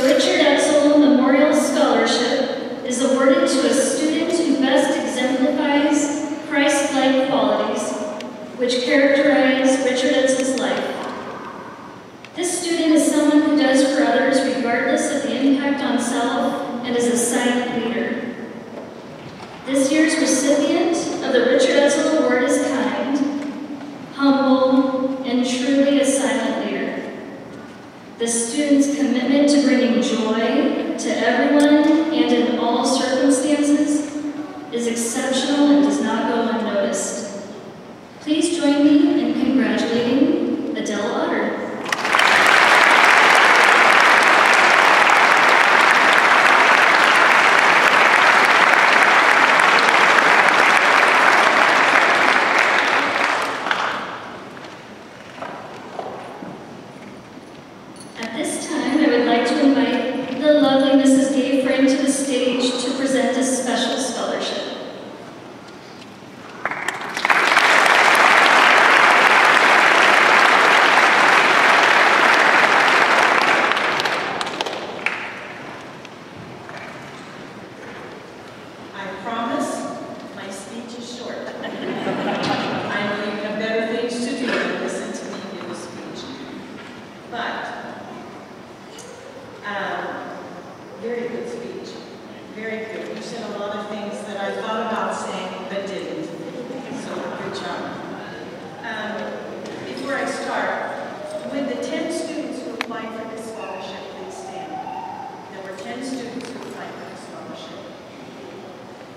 Richard Etzel Memorial Scholarship is awarded to a student who best exemplifies Christ-like qualities which characterize Richard Etzel's life. This student is someone who does for others regardless of the impact on self and is a silent leader. This year's recipient of the Richard Etzel Award is kind, humble, and truly a silent leader. The student's commitment to bringing joy to everyone and in all circumstances is exceptional and does not go unnoticed. Please join me in congratulating Adele Otter.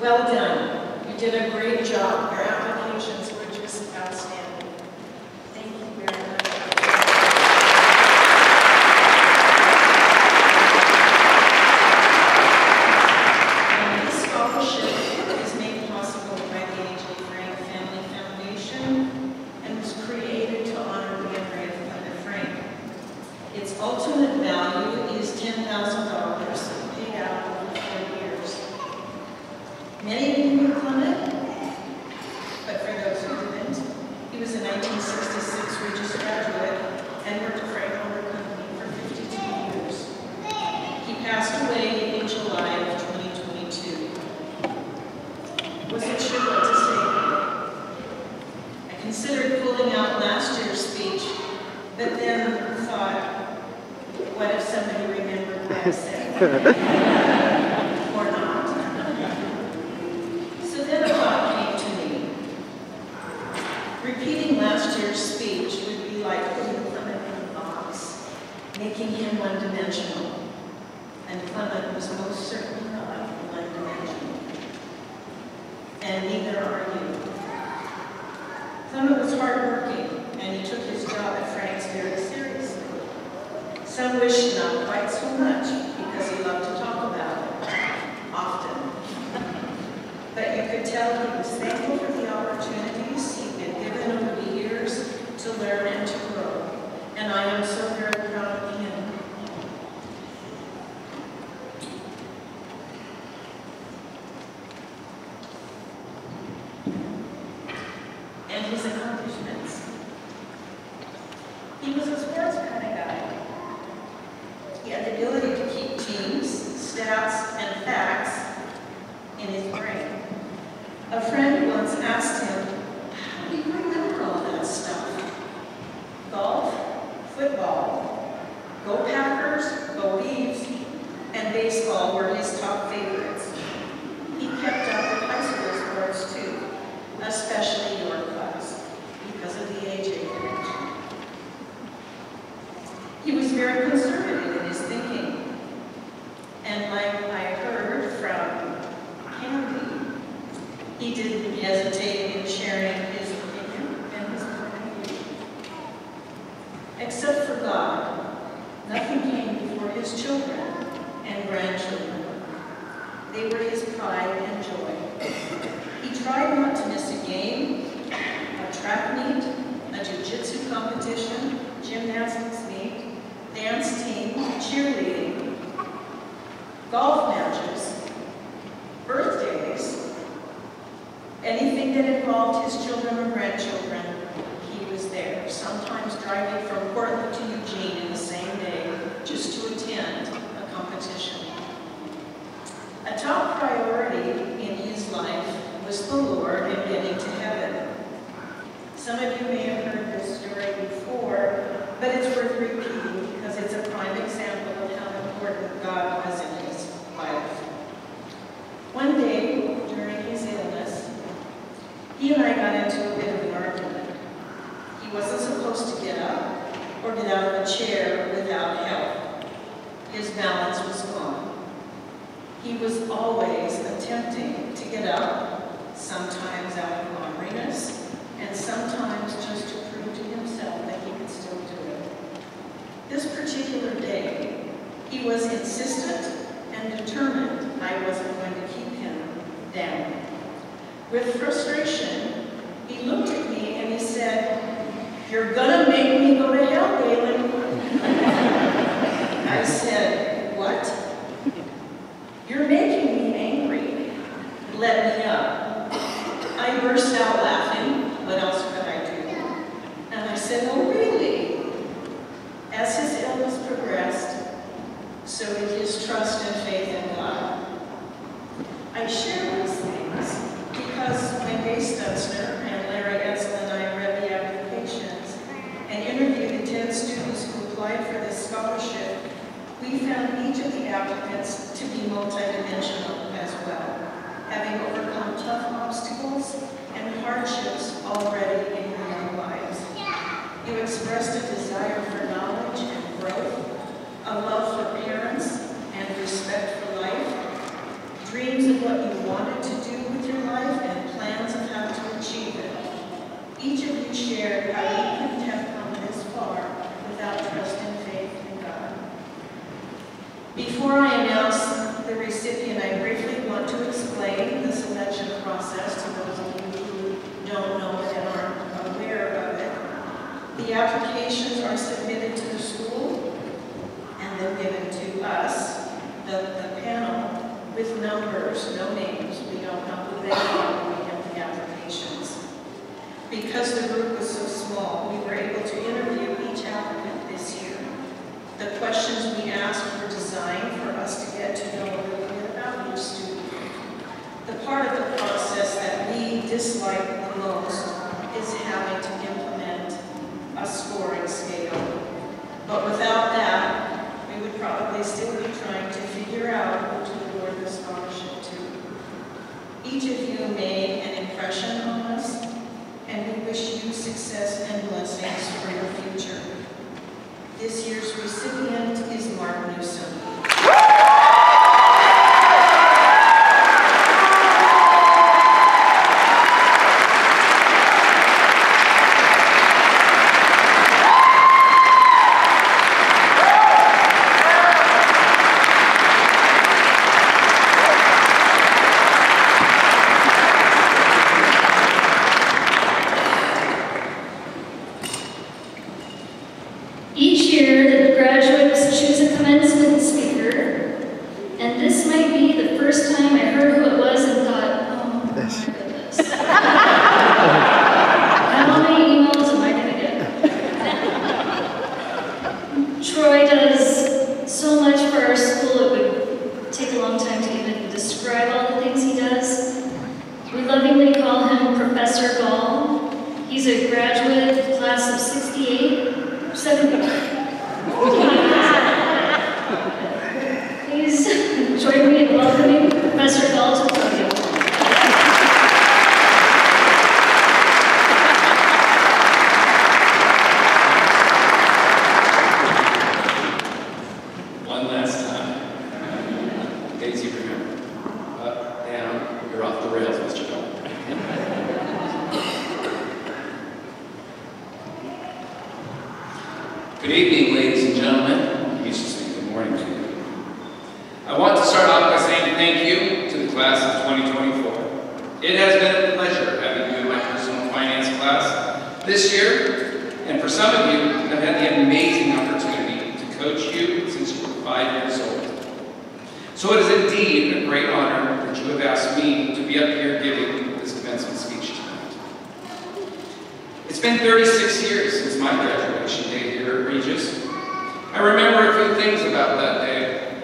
Well done. You did a great job. Your applications were just outstanding. Thank you very much. This scholarship is made possible by the A.J. Frank Family Foundation and was created to honor the memory of Clement Frank. Its ultimate value is $10,000 paid out over 4 years. Many of you knew Clement, but for those who didn't, he was a 1966 Regis graduate and worked at Frank Lumber Company for 52 years. He passed away in July of 2022. Wasn't sure what to say. I considered pulling out last year's speech, but then thought, what if somebody remembered what I said? Repeating last year's speech would be like putting Clement in a box, making him one-dimensional. And Clement was most certainly not one-dimensional. And neither are you. Clement was hardworking, and he took his job at Frank's very seriously. Some wish not quite so much, because he loved to talk about it, often. But you could tell he was thankful for the opportunities he'd been given over the years to learn and to grow. And I am so very proud of him. And his accomplishments. He was a sports kind of guy. He had the ability to keep teams, stats, and facts in his brain. A friend once asked him, how do you remember all that stuff? Golf, football, go Packers, go Beavs, and baseball were his top favorites. He kept up with high school sports too, especially your class, because of the AJ connection. He was very conservative in his thinking, and like I heard from Candy, he didn't hesitate in sharing his opinion and his point of view. Except for God, nothing came before his children and grandchildren. They were his pride and joy. He tried not to miss a game, a track meet, a jiu-jitsu competition, gymnastics meet, dance team, cheerleading, golf matches, birthdays, anything that involved his children or grandchildren, he was there, sometimes driving from Portland to Eugene in the same day just to attend a competition. A top priority in his life was the Lord and getting to heaven. Some of you may have heard this story before, but it's worth repeating because it's a prime example of how important God was in his life. One day, during his illness, he and I got into a bit of an argument. He wasn't supposed to get up or get out of a chair without help. His balance was gone. He was always attempting to get up, sometimes out of loneliness, and sometimes just to prove to himself that he could still do it. This particular day, he was insistent and determined I wasn't going to keep him down. With frustration, he looked at me and he said, "You're gonna make me go to hell, Galen." I said, "What?" "You're making me angry. Let me up." I burst out laughing. What else could I do? And I said, "Oh, really?" As his illness progressed, so did his trust and faith in God. I share these things because when Dave Stutzner and Larry Edsel and I read the applications and interviewed the 10 students who applied for this scholarship, we found each of the applicants to be multidimensional as well, having overcome tough obstacles and hardships already in their young lives. You expressed a desire for knowledge and growth, a love for parents and respect for life, dreams of what you wanted to do with your life and plans of how to achieve it. Each of you shared how you couldn't have come this far without trust and faith in God. Before I announce the recipient, I briefly want to explain the selection process to those of you who don't know it and aren't aware of it. The applications are submitted to the school and then given to us, the panel, with numbers, no names. We don't know who they are when we get the applications. Because the group was so small, we were able to interview each applicant this year. The questions we asked were designed for us to get to know a little bit about each student. The part of the process that we dislike the most is having to implement a scoring scale. But without that, we would probably still be trying to figure out who to award the scholarship to. Each of you made an impression on us, and we wish you success and blessings for your future. This year's recipient is Mark Newsom. Each year, the graduates choose a commencement speaker, and this might be the first time I heard who it was and thought, oh my goodness. How many emails am I going to get? Troy does so much for our school, it would take a long time to even describe all the things he does. We lovingly call him Professor Gall. He's a graduate, class of 68. 70. Please join me in welcoming Professor Gall to the podium. One last time. Daisy, remember. Up, down, you're off the rails, Mr. Gall. Good evening, ladies and gentlemen. I used to say good morning to you. I want to start off by saying thank you to the class of 2024. It has been a pleasure having you in my personal finance class this year, and for some of you, I've had the amazing opportunity to coach you since you were 5 years old. So it is indeed a great honor that you have asked me to be up here giving this commencement speech tonight. It's been 36 years since my graduation day here at Regis. I remember a few things about that day.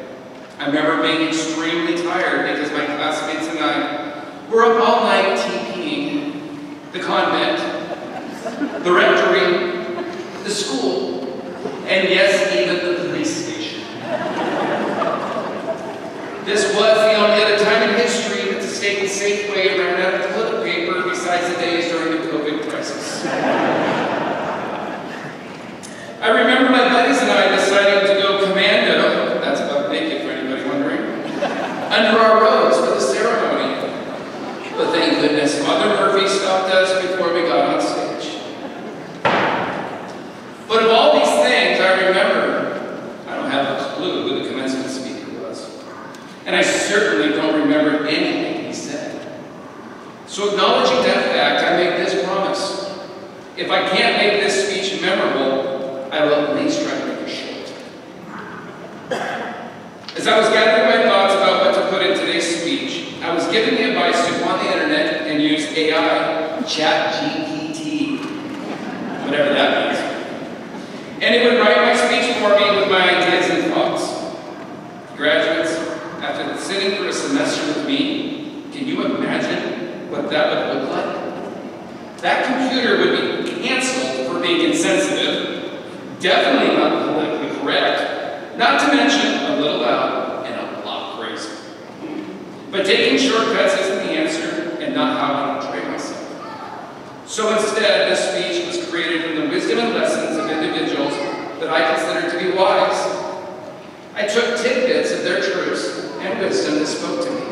I remember being extremely tired because my classmates and I were up all night TPing the convent, the rectory, the school, and yes, even the police station. This was the only other time in history that the state and Safeway ran out of toilet paper besides the days during the COVID crisis. I remember my buddies and I deciding to go commando, that's about naked for anybody wondering, under our robes for the ceremony. But thank goodness Mother Murphy stopped us before we got on stage. But of all these things I remember, I don't have a clue who the commencement speaker was. And I certainly don't remember anything he said. So acknowledging that fact, I make this promise. If I can't make this speech memorable, I will at least try to make it short. As I was gathering my thoughts about what to put in today's speech, I was given the advice to go on the internet and use AI, ChatGPT, whatever that means. And it would write my speech for me with my ideas and thoughts. Graduates, after sitting for a semester with me, can you imagine what that would look like? That computer would be canceled for being insensitive, definitely not politically correct, not to mention a little loud and a lot crazy. But taking shortcuts isn't the answer and not how I portray myself. So instead, this speech was created from the wisdom and lessons of individuals that I consider to be wise. I took tidbits of their truths and wisdom that spoke to me,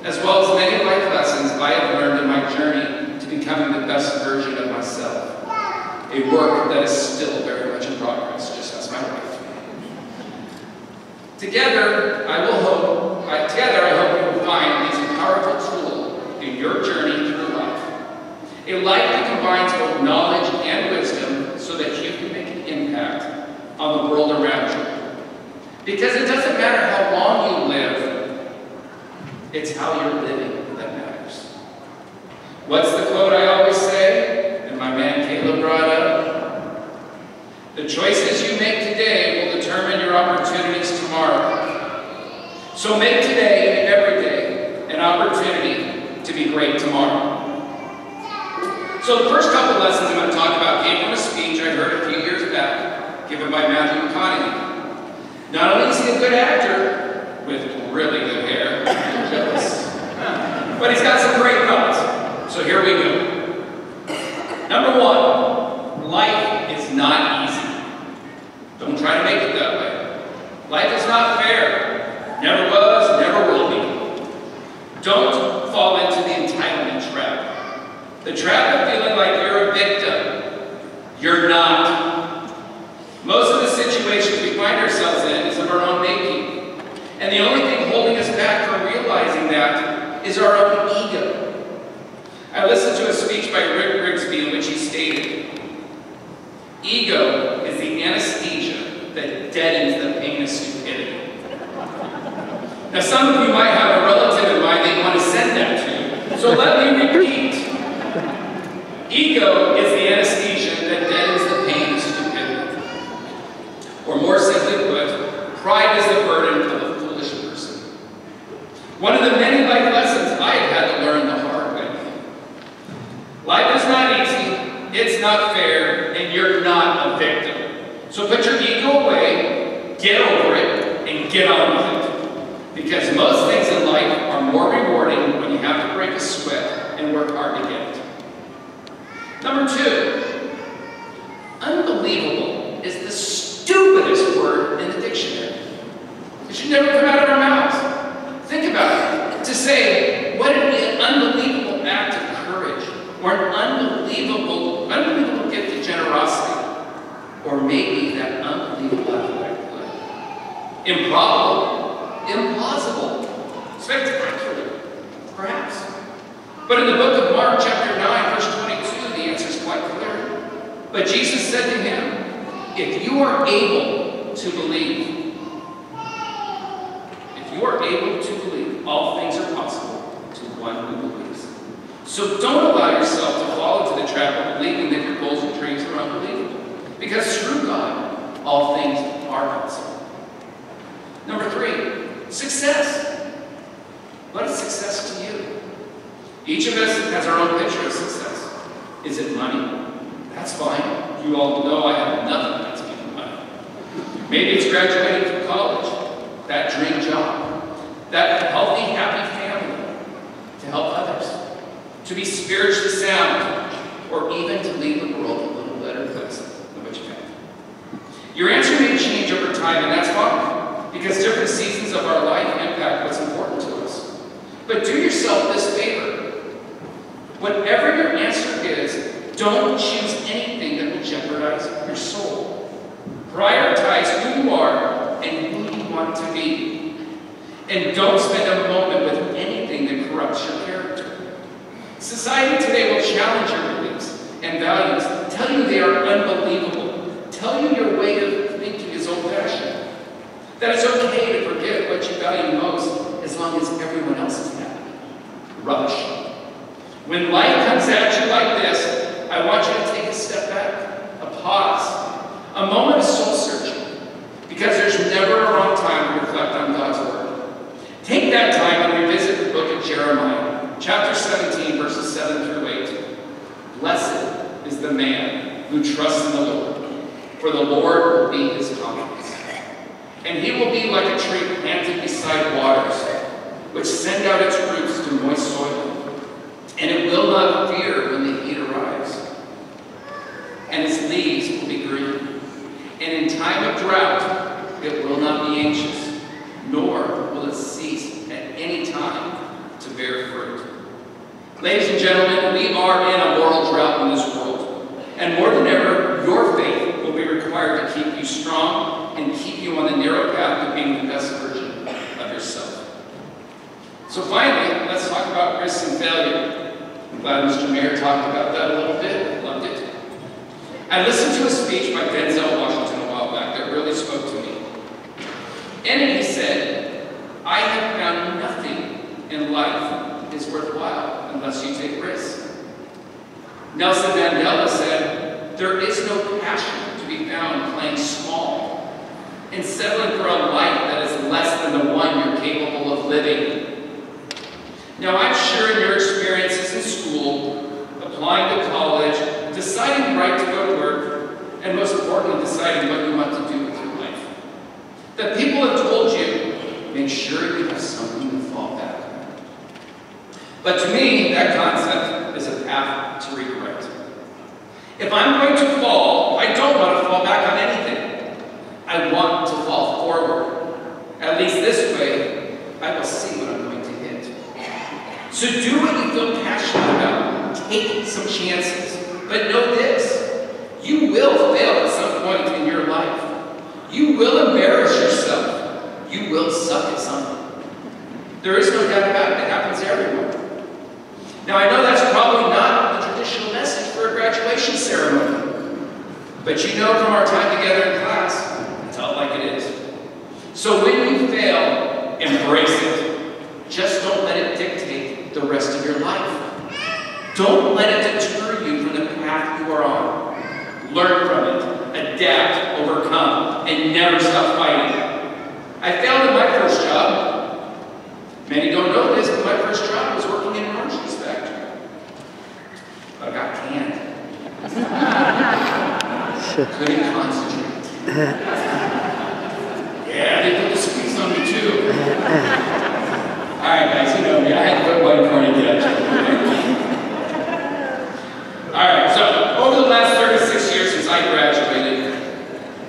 as well as many life lessons I have learned in my journey to becoming the best version of myself. A work that is still very much in progress, just as my life. Together, I hope you will find these a powerful tool in your journey through life. A life that combines both knowledge and wisdom so that you can make an impact on the world around you. Because it doesn't matter how long you live, it's how you're living that matters. What's the quote I always say, and my man Caleb brought up? The choices you make today will determine your opportunities tomorrow. So make today and every day an opportunity to be great tomorrow. So the first couple lessons I'm going to talk about came from a speech I heard a few years back, given by Matthew McConaughey. Not only is he a good actor, with really good hair, I'm jealous, but he's got some great thoughts. So here we go. Number one, life is not easy. Don't try to make it that way. Life is not fair. Never was, never will be. Don't fall into the entitlement trap. The trap of feeling like you're a victim. You're not. Most of the situations we find ourselves in is of our own making. And the only thing holding us back from realizing that is our own ego. I listened to a speech by Rick Grigsby in which he stated, ego is the anesthesia that deadens the pain of stupidity. Now some of you might have a relative in mind that you want to send that to, so let me repeat. Ego is the anesthesia that deadens the pain of stupidity. Or more simply put, pride is the burden of a foolish person. One of the many life lessons I have had to learn the hard way. Life is not easy, it's not fair, and you're not a victim. So put your ego away, get over it, and get on with it. Because most things in life are more rewarding when you have to break a sweat and work hard to get it. Number two, unbelievable is the stupidest word in the dictionary. It should never come out of our mouths. Think about it. To say, what an unbelievable act of courage, or an unbelievable gift of generosity, or maybe that unbelievable athletic play. Improbable, implausible, spectacular, perhaps. But in the book of Mark, chapter 9, verse 22, the answer is quite clear. But Jesus said to him, if you are able to believe, all things are possible to one who believes. So don't allow yourself to fall into the trap of believing that your goals and dreams are unbelievable. Because through God, all things are possible. Number three, Success. What is success to you? Each of us has our own picture of success. Is it money? That's fine. You all know I have nothing that's me money. Maybe it's graduating from college, that dream job, that healthy, happy family, to help others, to be spiritually sound, or even to leave the world a little better place than what you have. Your answer may change over time, and that's fine, because different seasons of our life impact what's important to us. But do yourself this favor. Whatever your answer is, don't choose anything that will jeopardize your soul. Prioritize who you are and who you want to be. And don't spend a moment with anything that corrupts your character. Society today will challenge your beliefs and values, tell you they are unbelievable, tell you your way of thinking is old-fashioned, that it's okay to forget what you value most as long as everyone else is happy. Rubbish. When life comes at you like this, I want you to take a step back, a pause, a moment of soul searching, because there's never a wrong time to reflect on God's Word. Take that time and revisit the book of Jeremiah, chapter 17, verses 7 through 8. Blessed is the man who trusts in the Lord, for the Lord will be his confidence. And he will be like a tree planted beside waters, which send out its roots to moist soil. And it will not fear when the heat arrives. And its leaves will be green. And in time of drought, it will not be anxious, nor will it cease at any time to bear fruit. Ladies and gentlemen, we are in a moral drought in this world. And more than ever, your faith will be required to keep you strong and keep you on the narrow path to being the best version of yourself. So finally, let's talk about risks and failure. I'm glad Mr. Mayor talked about that a little bit. Loved it. I listened to a speech by Denzel Washington a while back that really spoke to me. In it, he said, I have found nothing in life is worthwhile unless you take risks. Nelson Mandela said, there is no passion to be found playing small and settling for a life that is less than the one you're capable of living. Now, I'm sure in your experiences in school, applying to college, deciding right to go to work, and most importantly, deciding what you want to do with your life, that people have told you, make sure you have something to fall back on. But to me, that concept is a path to regret. If I'm going to fall, I don't want to fall back on anything. I want to fall forward. At least this way, I will see what I'm going to hit. So do what you feel passionate about. Take some chances. But know this, you will fail at some point in your life. You will embarrass yourself. You will suck at something. There is no doubt about it. It happens to everyone. Now, I know that's probably not the traditional message for a graduation ceremony. But you know from our time together in class, it's all like it is. So when you fail, embrace it. Just don't let it dictate the rest of your life. Don't let it deter you from the path you are on. Learn from it, adapt, overcome, and never stop fighting. I failed in my first job. Many don't know this, but my first job was working in an orange juice factory. But I got canned. Couldn't concentrate. Yeah, they put the squeeze on me too. Alright guys, you know me, I had to put one corny catch. Alright, so over the last 36 years since I graduated,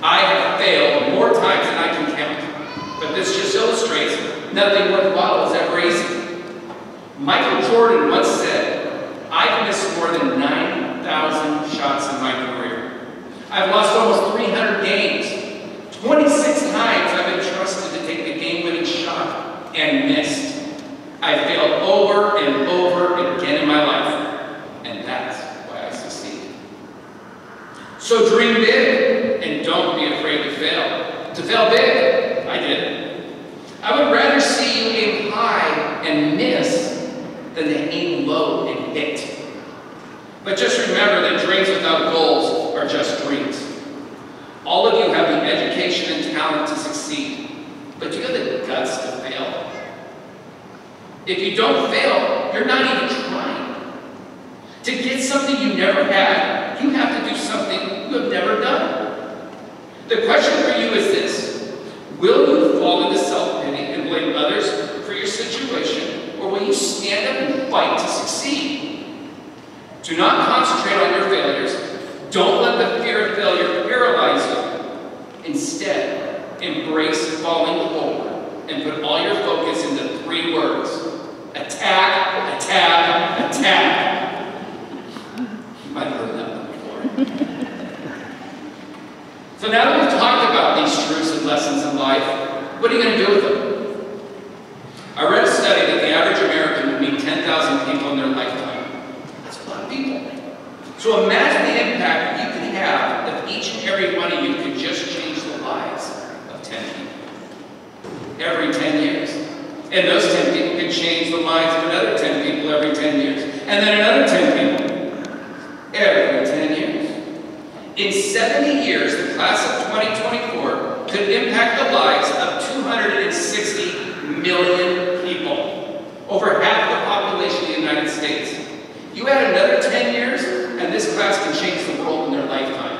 I have failed more times than I can count. But this just illustrates nothing worthwhile is ever easy. Michael Jordan once said, I've missed more than 9,000 shots in my career. I've lost almost 300 games. 26 times I've been trusted to take the game-winning shot and missed. I failed over and over again in my life, and that's why I succeed. So dream big, and don't be afraid to fail. To fail big, I did. I would rather see you aim high and miss than to aim low and hit. But just remember that dreams without goals are just dreams. All of you have the education and talent to succeed. but do you have the guts to fail? If you don't fail, you're not even trying. To get something you never had, you have to do something you have never done. The question for you is this: will you fall into self-pity and blame others for your situation, or will you stand up and fight to succeed? Do not concentrate on your failures. Don't let the fear of failure paralyze you. Instead, embrace falling forward and put all your focus into 3 words: attack, attack, attack. You might have heard that one before. So now that we've talked about these truths and lessons in life, what are you going to do with them? I read a study that the average American will meet 10,000 people in their lifetime. That's a lot of people. So imagine the impact you could have if each and every one of you could just change the lives of 10 people. Every 10 years. And those 10 people could change the lives of another 10 people every 10 years. And then another 10 people every 10 years. In 70 years, the class of 2024 could impact the lives of 260 million people, over half the population of the United States. You add another 10 years, and this class can change the world in their lifetime.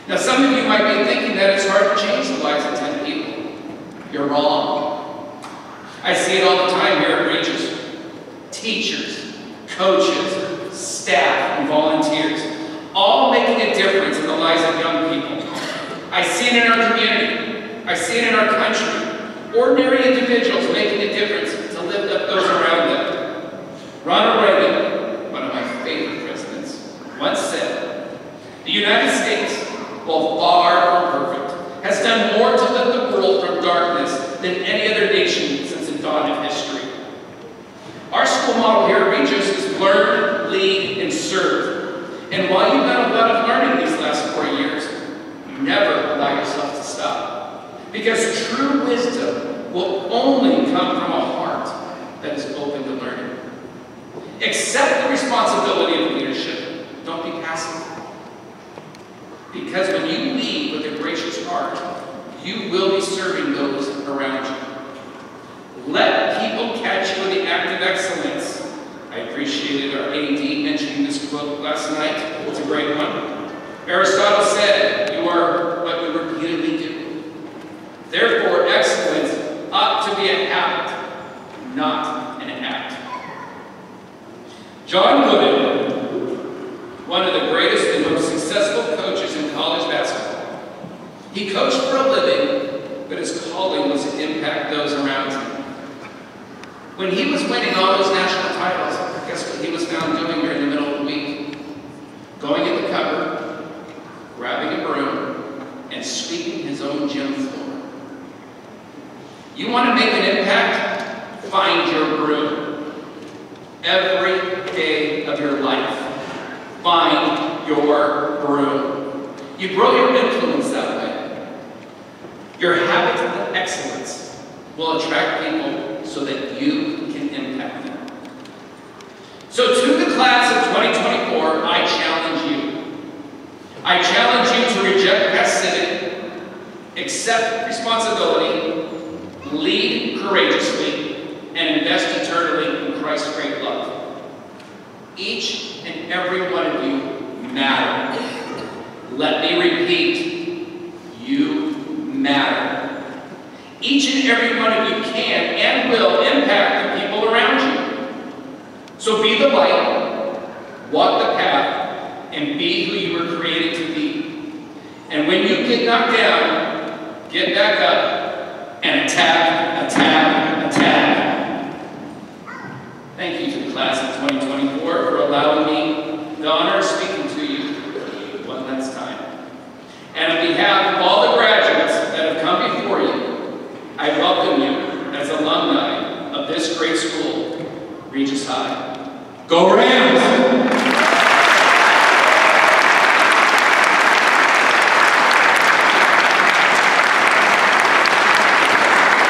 Now, some of you might be thinking that it's hard to change the lives of 10 people. You're wrong. I see it all the time here at Regis. Teachers, coaches, staff, and volunteers, all making a difference in the lives of young people. I see it in our community. I see it in our country. Ordinary individuals making a difference to lift up those around them. Ronald Reagan, one of my favorite presidents, once said, "The United States, while far from perfect, has done more to lift the world from darkness than any other nation since the dawn of history." Our school model here at Regis is learn, lead, and serve. And while you've done a lot of learning these last 4 years, never allow yourself to stop. Because true wisdom will only come from a heart that is open to learning. Accept the responsibility of leadership. Don't be passive. Because when you lead with a gracious heart, you will be serving those around you. Let people catch you in the act of excellence. I appreciated our AD mentioning this quote last night. It's a great one. Aristotle said, "You are what you repeatedly do." Therefore, excellence ought to be a habit, not an act. John Wooden, one of the greatest and most successful coaches in college basketball. He coached for a living, but his calling was to impact those around him. When he was winning all those national titles, guess what he was found doing during the middle of the week? Going in the cupboard, grabbing a broom, and sweeping his own gym floor. You want to make an impact? Find your broom. Every day of your life, find your broom. You grow your influence that way. Your habit of excellence will attract people so that you can impact them. So to the class of 2024, I challenge you. I challenge you to reject passivity, accept responsibility, lead courageously, and invest eternally in Christ's great love. Each and every one of you matter. Let me repeat, you matter. Each and every one of you can and will impact the people around you. So be the light, walk the path, and be who you were created to be. And when you get knocked down, get back up and attack, attack, attack. Thank you to the class of 2024 for allowing me the honor of speaking to you one last time. And on behalf of all the graduates that have come before you, I welcome you as alumni of this great school, Regis High. Go Rams!